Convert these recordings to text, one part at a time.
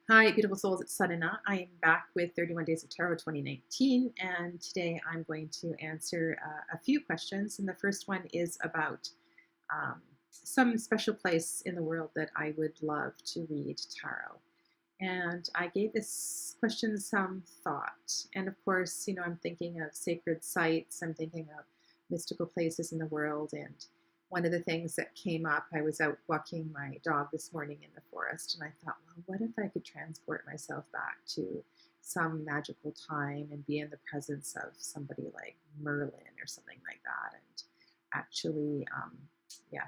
Hi, beautiful souls. It's Sadhana. I am back with 31 Days of Tarot 2019, and today I'm going to answer a few questions. And the first one is about some special place in the world that I would love to read tarot. And I gave this question some thought. And of course, I'm thinking of sacred sites, I'm thinking of mystical places in the world. And one of the things that came up, I was out walking my dog this morning in the forest, and I thought, well, what if I could transport myself back to some magical time and be in the presence of somebody like Merlin or something like that, and actually,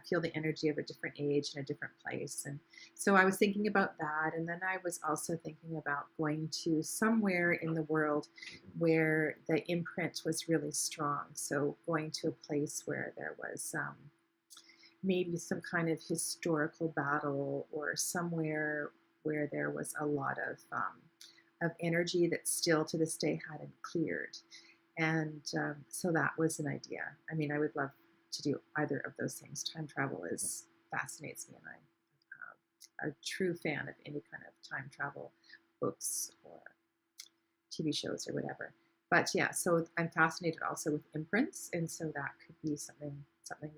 feel the energy of a different age and a different place. And so I was thinking about that. And then I was also thinking about going to somewhere in the world where the imprint was really strong. So going to a place where there was maybe some kind of historical battle, or somewhere where there was a lot of energy that still to this day hadn't cleared. And so that was an idea. I mean, I would love to do either of those things. Time travel fascinates me, and I'm a true fan of any kind of time travel books or TV shows or whatever. But yeah, so I'm fascinated also with imprints, and so that could be something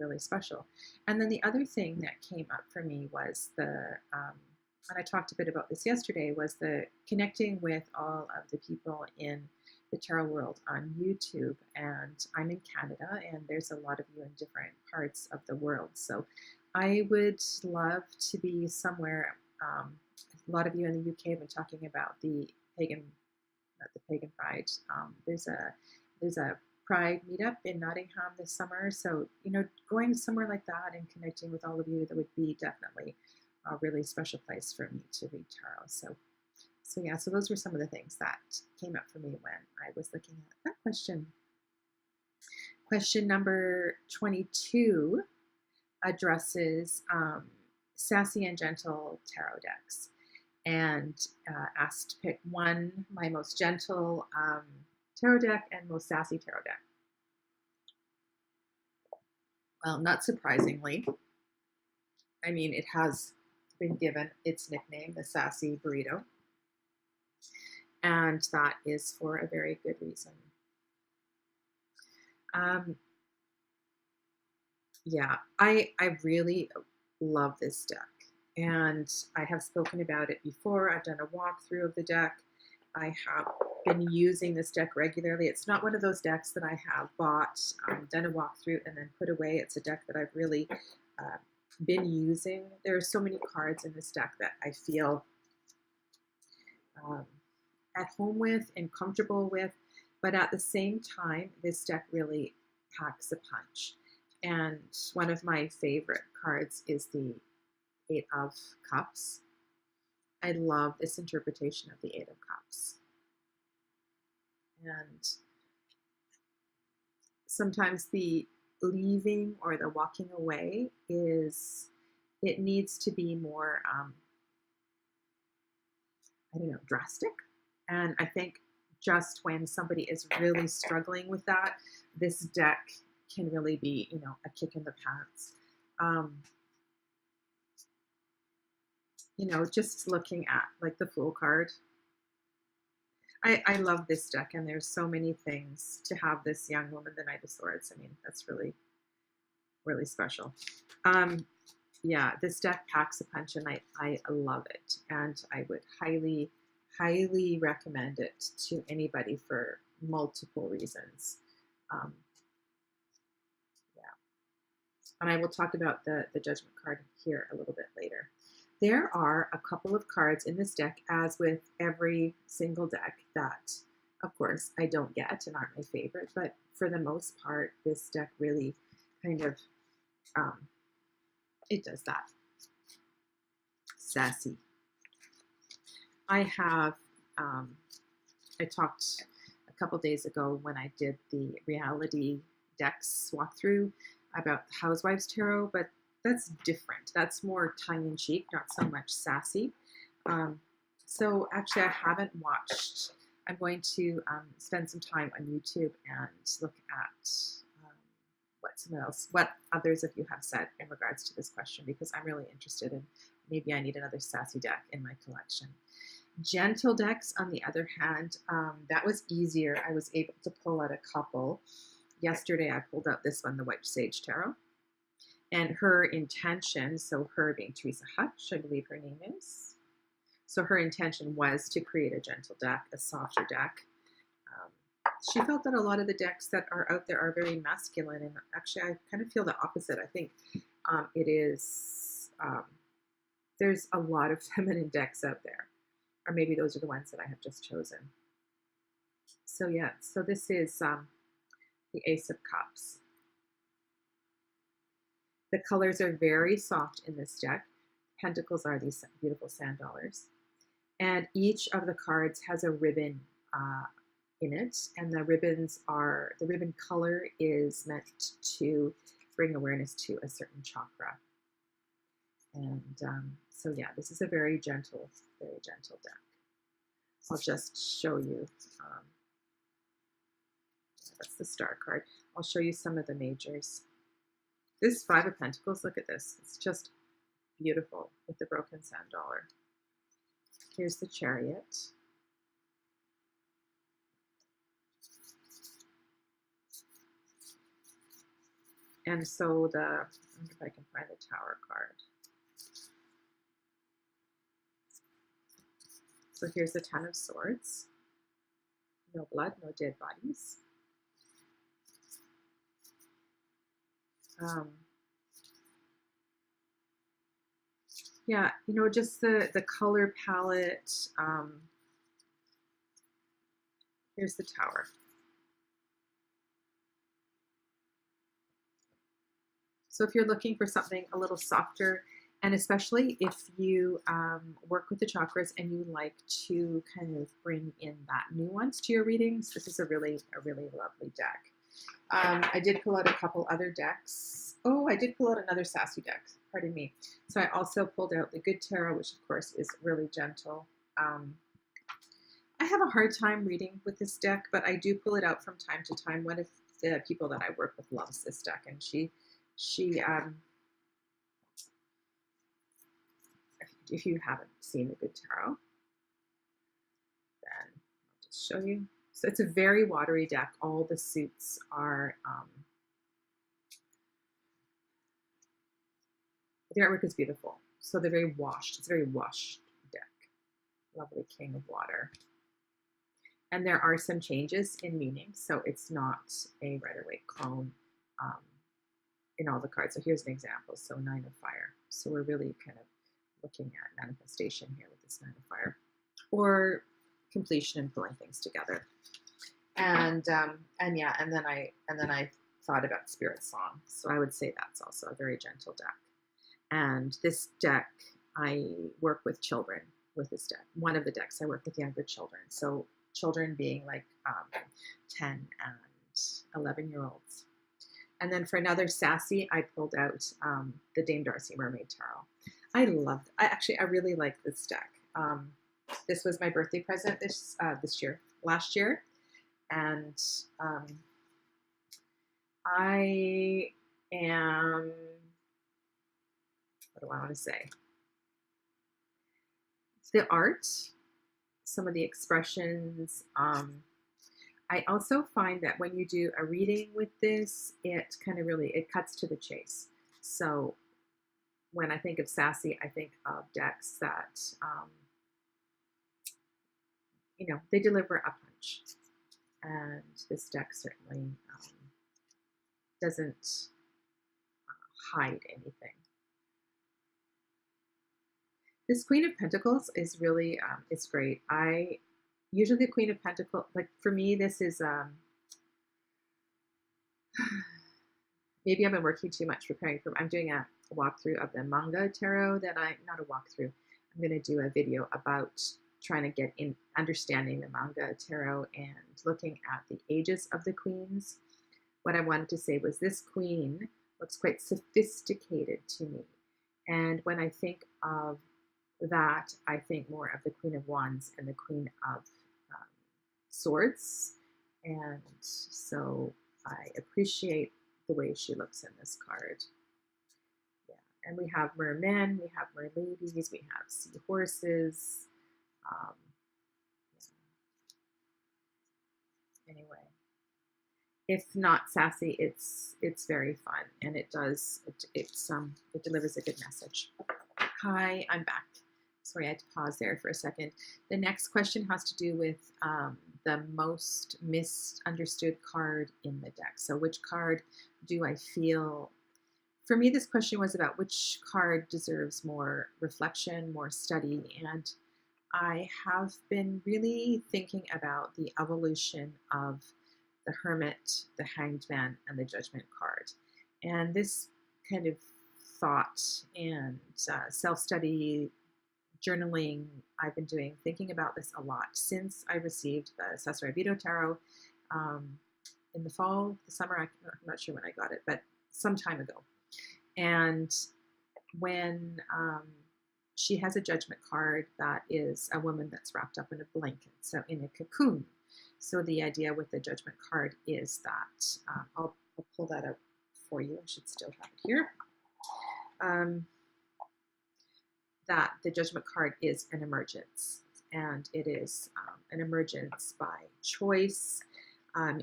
really special. And then the other thing that came up for me was and I talked a bit about this yesterday, was the connecting with all of the people in the tarot world on YouTube. And I'm in Canada, and there's a lot of you in different parts of the world. So I would love to be somewhere. A lot of you in the UK have been talking about the pagan, not the pagan pride. There's a Pride meetup in Nottingham this summer. So, going somewhere like that and connecting with all of you, that would be definitely a really special place for me to read tarot. So those were some of the things that came up for me when I was looking at that question. Question number 22 addresses sassy and gentle tarot decks, and asked to pick one, my most gentle tarot deck and most sassy tarot deck. Well, not surprisingly, I mean, it has been given its nickname, the Sassy Burrito, and that is for a very good reason. I really love this deck, and I have spoken about it before. I've done a walkthrough of the deck. I have been using this deck regularly. It's not one of those decks that I have bought, done a walkthrough, and then put away. It's a deck that I've really been using. There are so many cards in this deck that I feel at home with and comfortable with, but at the same time, this deck really packs a punch. And one of my favorite cards is the Eight of Cups. I love this interpretation of the Eight of Cups. And sometimes the leaving or the walking away it needs to be more, drastic. And I think just when somebody is really struggling with that, this deck can really be, a kick in the pants. Just looking at like the Fool card, I love this deck, and there's so many things to have this young woman, the Knight of Swords. I mean, that's really, really special. This deck packs a punch, and I love it, and I would highly, highly recommend it to anybody for multiple reasons. And I will talk about the Judgment card here a little bit later. There are a couple of cards in this deck, as with every single deck, that, of course, I don't get and aren't my favorite, but for the most part, this deck really kind of, it does that. Sassy. I have, I talked a couple days ago when I did the reality decks walkthrough about the Housewives Tarot, but that's different. That's more tongue-in-cheek, not so much sassy. So actually, I haven't watched. I'm going to spend some time on YouTube and look at what others of you have said in regards to this question, because I'm really interested in, maybe I need another sassy deck in my collection. Gentle decks, on the other hand, that was easier. I was able to pull out a couple. Yesterday, I pulled out this one, the White Sage Tarot. And her intention, so her being Teresa Hutch, I believe her name is. So her intention was to create a gentle deck, a softer deck. She felt that a lot of the decks that are out there are very masculine, and actually I kind of feel the opposite. I think it is, there's a lot of feminine decks out there, or maybe those are the ones that I have just chosen. So yeah, so this is the Ace of Cups. The colors are very soft in this deck. Pentacles are these beautiful sand dollars. And each of the cards has a ribbon in it. And the ribbon color is meant to bring awareness to a certain chakra. And so yeah, this is a very gentle deck. I'll just show you. That's the Star card. I'll show you some of the majors. This Five of Pentacles, look at this. It's just beautiful with the broken sand dollar. Here's the Chariot. And so I wonder if I can find the Tower card. So here's the Ten of Swords. No blood, no dead bodies. Yeah, you know, just the color palette. Here's the Tower. So if you're looking for something a little softer, and especially if you work with the chakras and you like to kind of bring in that nuance to your readings, this is a really lovely deck. I did pull out a couple other decks. Oh, I did pull out another sassy deck. Pardon me. So I also pulled out the Good Tarot, which of course is really gentle. I have a hard time reading with this deck, but I do pull it out from time to time. One of the people that I work with loves this deck, and she if you haven't seen the Good Tarot, then I'll just show you. So it's a very watery deck. All the suits are, the artwork is beautiful. So they're very washed. It's a very washed deck. Lovely King of Water. And there are some changes in meaning. So it's not a Rider-Waite clone in all the cards. So here's an example. So Nine of Fire. So we're really kind of looking at manifestation here with this Nine of Fire. Or completion and pulling things together. And yeah, and then I thought about Spirit Song. So I would say that's also a very gentle deck. And this deck, I work with children with this deck. One of the decks I work with younger children. So children being like 10 and 11-year-olds. And then for another sassy, I pulled out the Dame Darcy Mermaid Tarot. I really like this deck. This was my birthday present last year. And I am, what do I want to say? The art, some of the expressions. I also find that when you do a reading with this, it kind of it cuts to the chase. So when I think of sassy, I think of decks that, you know, they deliver a punch. And this deck certainly doesn't hide anything. This Queen of Pentacles is really, it's great. Usually the Queen of Pentacles, like for me, this is, maybe I've been working too much preparing for, I'm doing a walkthrough of the manga tarot not a walkthrough, I'm going to do a video about trying to get in understanding the manga tarot and looking at the ages of the queens. What I wanted to say was this queen looks quite sophisticated to me. And when I think of that, I think more of the Queen of Wands and the Queen of Swords. And so I appreciate the way she looks in this card. Yeah. And we have mermen, we have merladies, we have seahorses. anyway. If not sassy, it's very fun, and it delivers a good message. Hi, I'm back. Sorry, I had to pause there for a second. The next question has to do with the most misunderstood card in the deck. So which card do I feel, for me, this question was about which card deserves more reflection, more study, and I have been really thinking about the evolution of the Hermit, the Hanged Man, and the Judgment card. And this kind of thought and self-study, journaling I've been doing, thinking about this a lot since I received the sassy Tarot in the fall, the summer. I'm not sure when I got it, but some time ago. And when she has a Judgment card that is a woman that's wrapped up in a blanket, so in a cocoon. So the idea with the Judgment card is that, I'll pull that out for you. I should still have it here. That the Judgment card is an emergence, and it is an emergence by choice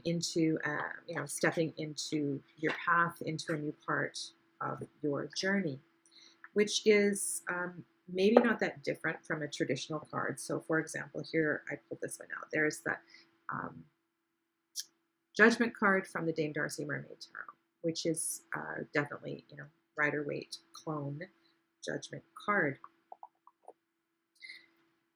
into, stepping into your path, into a new part of your journey, which is maybe not that different from a traditional card. So for example, here I pulled this one out. There's the Judgment card from the Dame Darcy Mermaid Tarot, which is definitely, Rider-Waite clone Judgment card.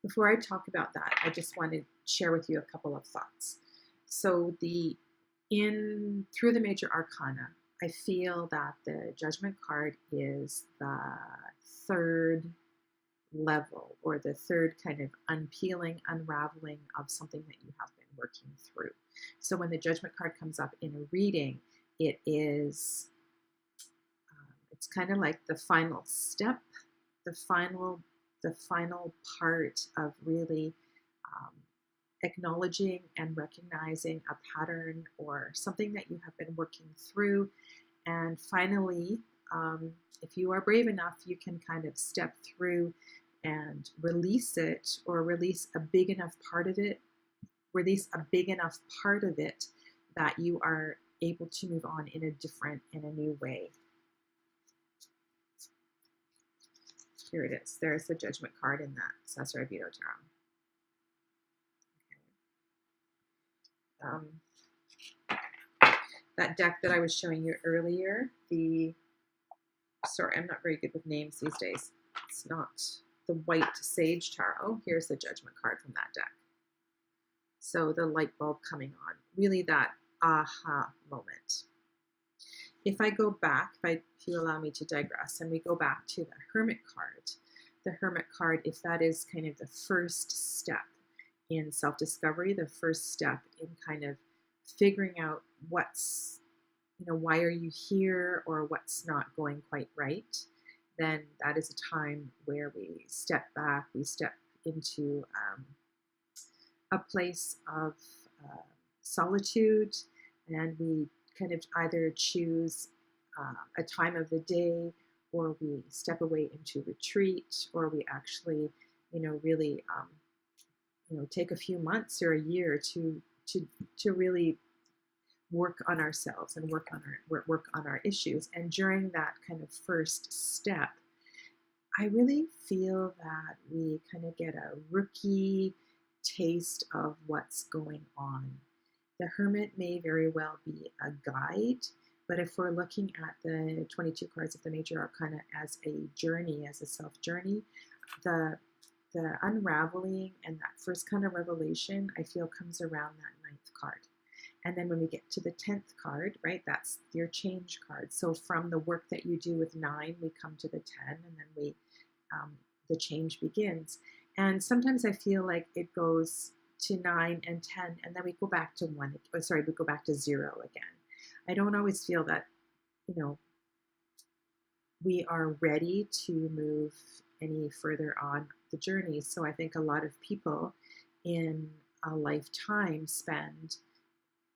Before I talk about that, I just want to share with you a couple of thoughts. So through the major arcana, I feel that the Judgment card is the third level, or the third kind of unpeeling, unraveling of something that you have been working through. So when the Judgment card comes up in a reading, it is, it's kind of like the final step, the final part of really acknowledging and recognizing a pattern or something that you have been working through. And finally, if you are brave enough, you can kind of step through and release it, or release a big enough part of it that you are able to move on in a new way. Here it is. There's the Judgment card in that sassy Tarot. That deck that I was showing you earlier, sorry, I'm not very good with names these days. It's not the White Sage Tarot. Here's the Judgment card from that deck. So the light bulb coming on, really that aha moment. If I go back, if you allow me to digress, and we go back to the Hermit card, if that is kind of the first step in self-discovery, the first step in kind of figuring out what's, why are you here, or what's not going quite right, then that is a time where we step back, we step into a place of solitude, and we kind of either choose a time of the day, or we step away into retreat, or we actually, really, take a few months or a year to really work on ourselves and work on our issues. And during that kind of first step, I really feel that we kind of get a rookie taste of what's going on. The Hermit may very well be a guide, but if we're looking at the 22 cards of the major arcana as a journey, as a self journey, the unraveling and that first kind of revelation, I feel, comes around that 9th card. And then when we get to the 10th card, right, that's your change card. So from the work that you do with 9, we come to the 10, and then the change begins. And sometimes I feel like it goes to 9 and 10, and then we go back to 1. We go back to 0 again. I don't always feel that, we are ready to move any further on the journey. So I think a lot of people in a lifetime spend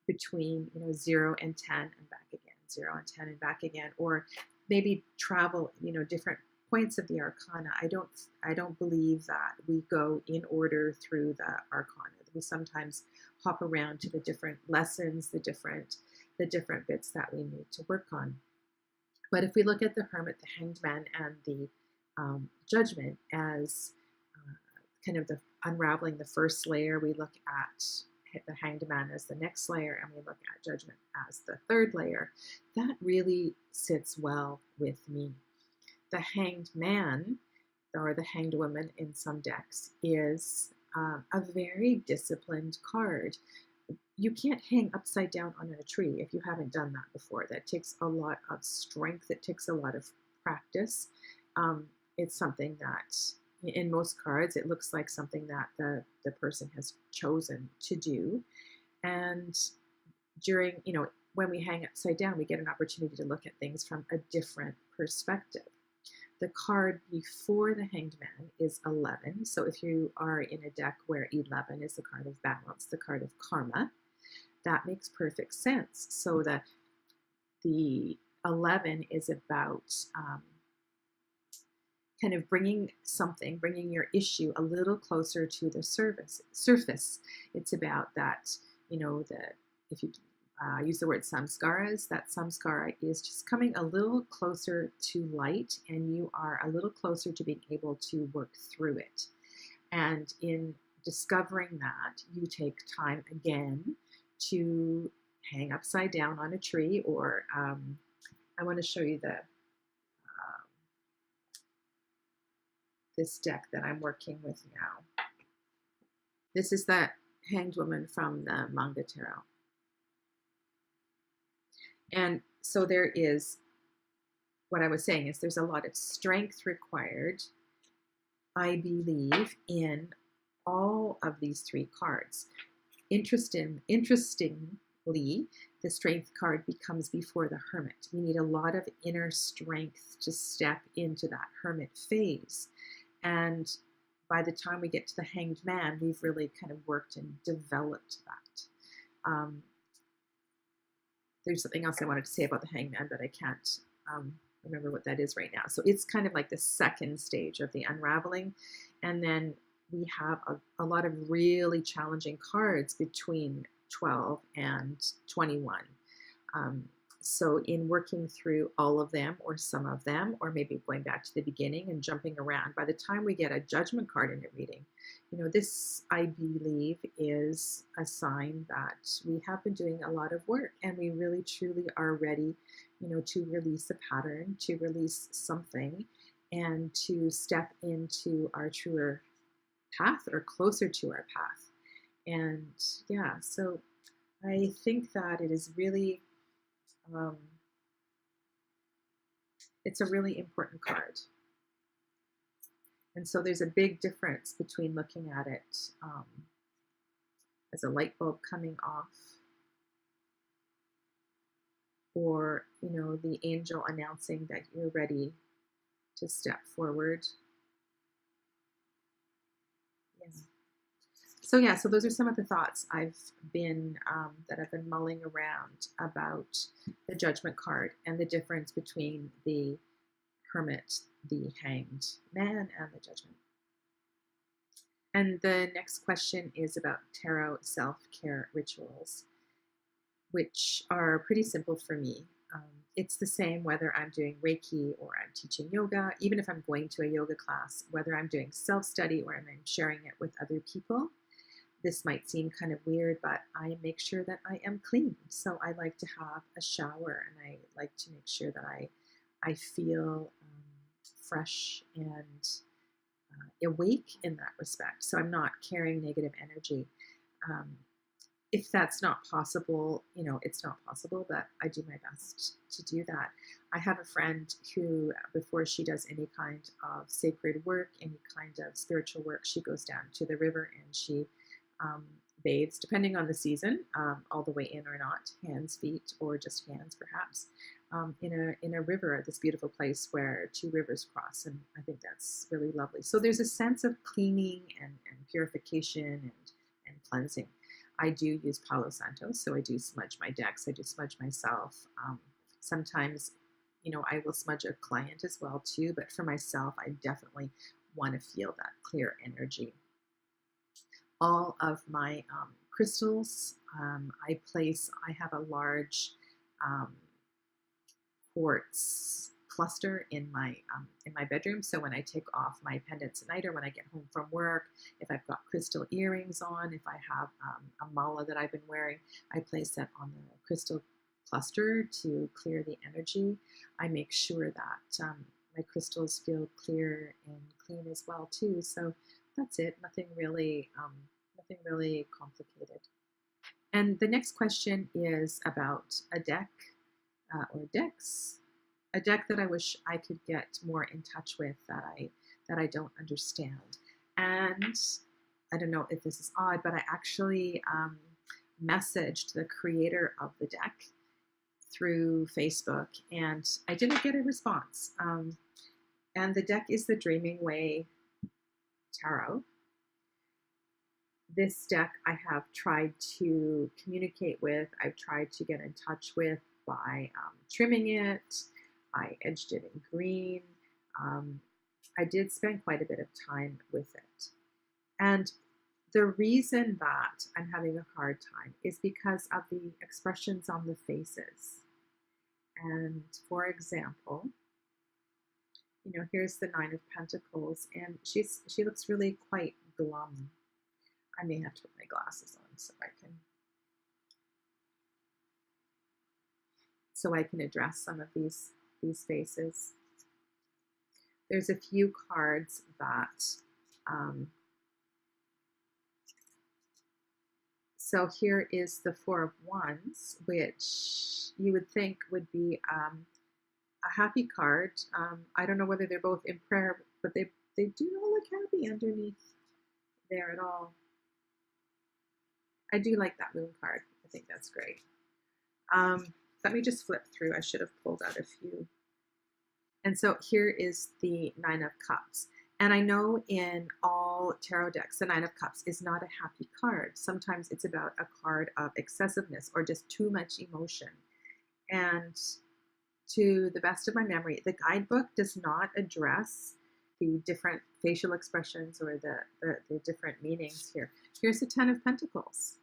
between 0 and 10 and back again, 0 and 10 and back again, or maybe travel different points of the arcana. I don't believe that we go in order through the arcana. we sometimes hop around to the different lessons, the different bits that we need to work on. But if we look at the Hermit, the Hanged Man, and the Judgment as kind of the unraveling the first layer, we look at the Hanged Man as the next layer, and we look at Judgment as the third layer. That really sits well with me. The Hanged Man, or the Hanged Woman in some decks, is a very disciplined card. You can't hang upside down on a tree if you haven't done that before. That takes a lot of strength. It takes a lot of practice. It's something that in most cards, it looks like something that the person has chosen to do. And during, when we hang upside down, we get an opportunity to look at things from a different perspective. The card before the Hanged Man is 11. So if you are in a deck where 11 is the card of balance, the card of karma, that makes perfect sense. So the 11 is about kind of bringing your issue a little closer to the surface. It's about that, if you use the word samskaras, that samskara is just coming a little closer to light, and you are a little closer to being able to work through it. And in discovering that, you take time again to hang upside down on a tree, or I want to show you this deck that I'm working with now. This is that Hanged Woman from the manga tarot. And so there is, what I was saying is there's a lot of strength required, I believe, in all of these three cards. Interestingly, the strength card becomes before the Hermit. We need a lot of inner strength to step into that Hermit phase. And by the time we get to the Hanged Man, we've really kind of worked and developed that. There's something else I wanted to say about the Hanged Man, but I can't remember what that is right now. So it's kind of like the second stage of the unraveling. And then we have a lot of really challenging cards between 12 and 21. So in working through all of them, or some of them, or maybe going back to the beginning and jumping around, by the time we get a Judgment card in a reading, this, I believe, is a sign that we have been doing a lot of work, and we really truly are ready, to release a pattern, to release something, and to step into our truer path, or closer to our path. And yeah, so I think that it is really, it's a really important card. And so there's a big difference between looking at it as a light bulb coming off, or, the angel announcing that you're ready to step forward. Yeah. So those are some of the thoughts I've been mulling around about the Judgment card and the difference between the Hermit, the Hanged Man, and the Judgment. And the next question is about tarot self-care rituals, which are pretty simple for me. It's the same whether I'm doing Reiki or I'm teaching yoga, even if I'm going to a yoga class, whether I'm doing self-study or I'm sharing it with other people. This might seem kind of weird, but I make sure that I am clean. So I like to have a shower, and I like to make sure that I feel fresh and awake in that respect. So I'm not carrying negative energy. If that's not possible, it's not possible, but I do my best to do that. I have a friend who, before she does any kind of sacred work, any kind of spiritual work, she goes down to the river and she bathes, depending on the season, all the way in or not, hands, feet, or just hands perhaps, in a river, this beautiful place where two rivers cross, and I think that's really lovely. So there's a sense of cleaning and purification and cleansing. I do use Palo Santo, so I do smudge my decks, I do smudge myself. Sometimes, I will smudge a client as well too, but for myself, I definitely want to feel that clear energy. all of my crystals. I have a large um, quartz cluster in my bedroom. So when I take off my pendants at night or when I get home from work, if I've got crystal earrings on, if I have a mala that I've been wearing, I place that on the crystal cluster to clear the energy. I make sure that my crystals feel clear and clean as well too. So that's it. Nothing really complicated. And the next question is about a deck or decks, a deck that I wish I could get more in touch with that I don't understand. And I don't know if this is odd, but I actually messaged the creator of the deck through Facebook, and I didn't get a response. And the deck is the Dreaming Way Tarot. This deck I have tried to communicate with, I've tried to get in touch with by trimming it. I edged it in green. I did spend quite a bit of time with it. And the reason that I'm having a hard time is because of the expressions on the faces. And for example, here's the Nine of Pentacles, and she looks really quite glum. I may have to put my glasses on so I can address some of these faces. There's a few cards that so here is the Four of Wands, which you would think would be a happy card. I don't know whether they're both in prayer, but they do not look happy underneath there at all. I do like that moon card. I think that's great. Let me just flip through. I should have pulled out a few. And so here is the Nine of Cups. And I know in all tarot decks, the Nine of Cups is not a happy card. Sometimes it's about a card of excessiveness or just too much emotion. And to the best of my memory, the guidebook does not address the different facial expressions or the different meanings here. Here's the Ten of Pentacles,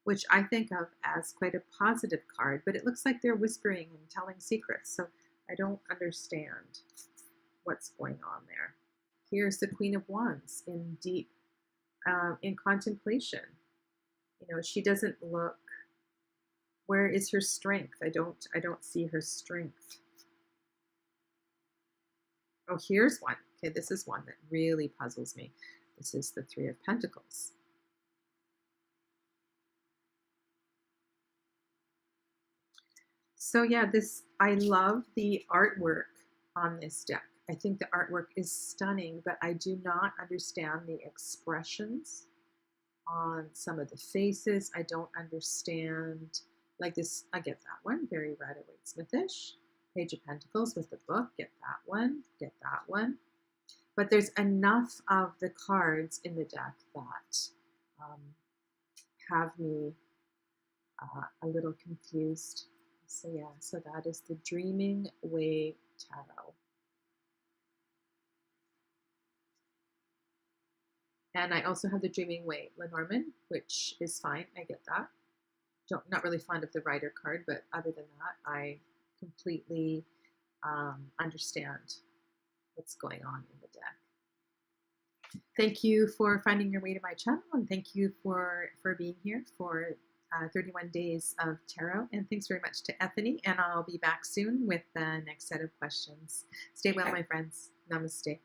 which I think of as quite a positive card, but it looks like they're whispering and telling secrets. So I don't understand what's going on there. Here's the Queen of Wands in deep, in contemplation. She doesn't look. Where is her strength? I don't see her strength. Oh, here's one. Okay, this is one that really puzzles me. This is the Three of Pentacles. So yeah, I love the artwork on this deck. I think the artwork is stunning, but I do not understand the expressions on some of the faces. I don't understand, like this, I get that one, very Rider-Waite-Smithish. Page of Pentacles with the book, get that one, get that one. But there's enough of the cards in the deck that have me a little confused. So yeah, so that is the Dreaming Way Tarot. And I also have the Dreaming Way Lenormand, which is fine. I get that. Not really fond of the Rider card, but other than that, I completely understand what's going on in the deck. Thank you for finding your way to my channel, and thank you for being here for 31 days of tarot. And thanks very much to Ethany, and I'll be back soon with the next set of questions. Stay well, my friends. Namaste.